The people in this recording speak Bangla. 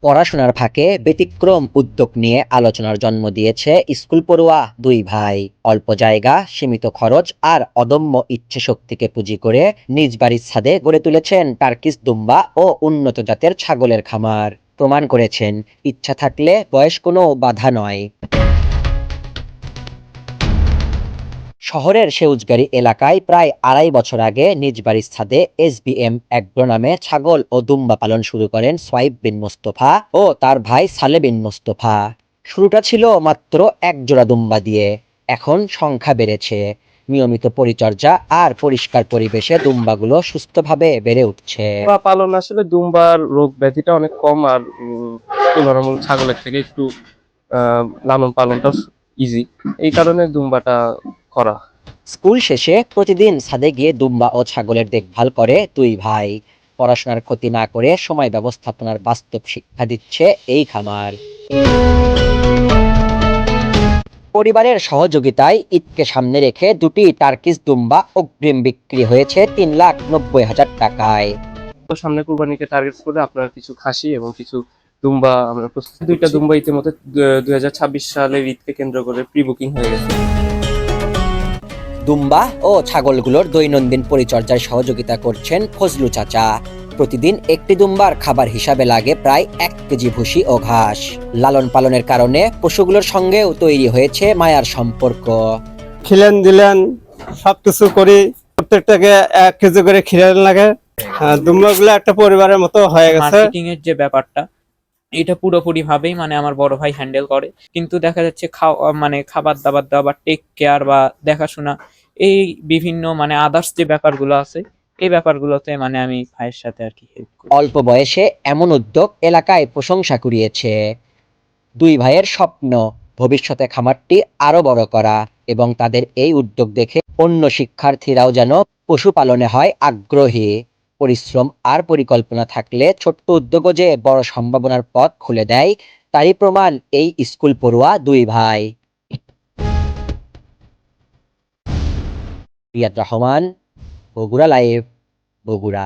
পড়াশোনার ফাঁকে ব্যতিক্রম উদ্যোগ নিয়ে আলোচনার জন্ম দিয়েছে স্কুল পড়ুয়া দুই ভাই। অল্প জায়গা, সীমিত খরচ আর অদম্য ইচ্ছে শক্তিকে পুঁজি করে নিজ বাড়ির ছাদে গড়ে তুলেছেন টার্কিশ দুম্বা ও উন্নত জাতের ছাগলের খামার। প্রমাণ করেছেন, ইচ্ছা থাকলে বয়স কোনো বাধা নয়। শহরের সেউজগাড়ি এলাকায় প্রায় ২.৫ বছর আগে নিজ বাড়ির ছাদে এসবিএম অ্যাগ্রো নামে ছাগল ও দুম্বা পালন শুরু করেন সোয়াইব বিন মোস্তফা ও তার ভাই সালে বিন মোস্তফা। শুরুটা ছিল মাত্র এক জোড়া দুম্বা দিয়ে। এখন সংখ্যা বেড়েছে। নিয়মিত পরিচর্যা আর পরিষ্কার পরিবেশে দুম্বাগুলো সুস্থভাবে বেড়ে উঠছে। দুম্বা পালন আসলে দুম্বার রোগ ব্যাধিটা অনেক কম, আর তুলনামূলক ছাগলের থেকে একটু লালন পালনটা ইজি, এই কারণে দুম্বাটা করা। স্কুল শেষে প্রতিদিন ছাদে গিয়ে দুম্বা ও ছাগলের দেখভাল করে দুই ভাই। পড়াশোনার ক্ষতি না করে সময় ব্যবস্থাপনার বাস্তব শিক্ষা দিচ্ছে এই খামার। পরিবারের সহযোগিতায় ঈদকে সামনে রেখে দুটি টার্কিশ দুম্বা অগ্রিম বিক্রি হয়েছে ৩,৯০,০০০ টাকায়। তো সামনে কুরবানিকে টার্গেট করে আপনার কিছু খাসি এবং কিছু দুম্বা আমরা প্রস্তুত, দুইটা দুম্বা ইতিমধ্যে ২০২৬ সালের ঈদকে কেন্দ্র করে প্রি বুকিং হয়ে গেছে। দুম্বা ও ছাগলগুলোর দৈনন্দিন পরিচর্যায় সহযোগিতা করছেন ফজলু চাচা। প্রতিদিন একটি দুম্বার খাবার হিসাবে লাগে প্রায় ১ কেজি ভুসি ও ঘাস। লালন পালনের কারণে পশুগুলোর সঙ্গেও তৈরি হয়েছে মায়ার সম্পর্ক। খিলেন দিলেন সবকিছু করি, প্রত্যেকটাকে ১ কেজি করে খিলেন লাগে। দুম্বাগুলো একটা পরিবারের মতো হয়ে গেছে। মার্কেটিং এর যে ব্যাপারটা, এটা পুরোপুরি ভাবেই মানে আমার বড় ভাই হ্যান্ডেল করে, কিন্তু দেখা যাচ্ছে মানে খাবার দাবার দেওয়া বা টেক কেয়ার বা দেখাশোনা, এই বিভিন্ন মানে আদার্স যে ব্যাপারগুলো আছে, এই ব্যাপারগুলোতে মানে আমি ভাইয়ের সাথে আর কি হেল্প করি। অল্প বয়সে এমন উদ্যোগ এলাকায় প্রশংসা কুড়িয়েছে। দুই ভাইয়ের স্বপ্ন, ভবিষ্যতে খামারটি আরো বড় করা এবং তাদের এই উদ্যোগ দেখে অন্য শিক্ষার্থীরাও যেন পশুপালনে হয় আগ্রহী। পরিশ্রম আর পরিকল্পনা থাকলে ছোট্ট উদ্যোগও যে বড় সম্ভাবনার পথ খুলে দেয়, তারই প্রমাণ এই স্কুল পড়ুয়া দুই ভাই। রিয়াদ রহমান, বগুড়া লাইভ, বগুড়া।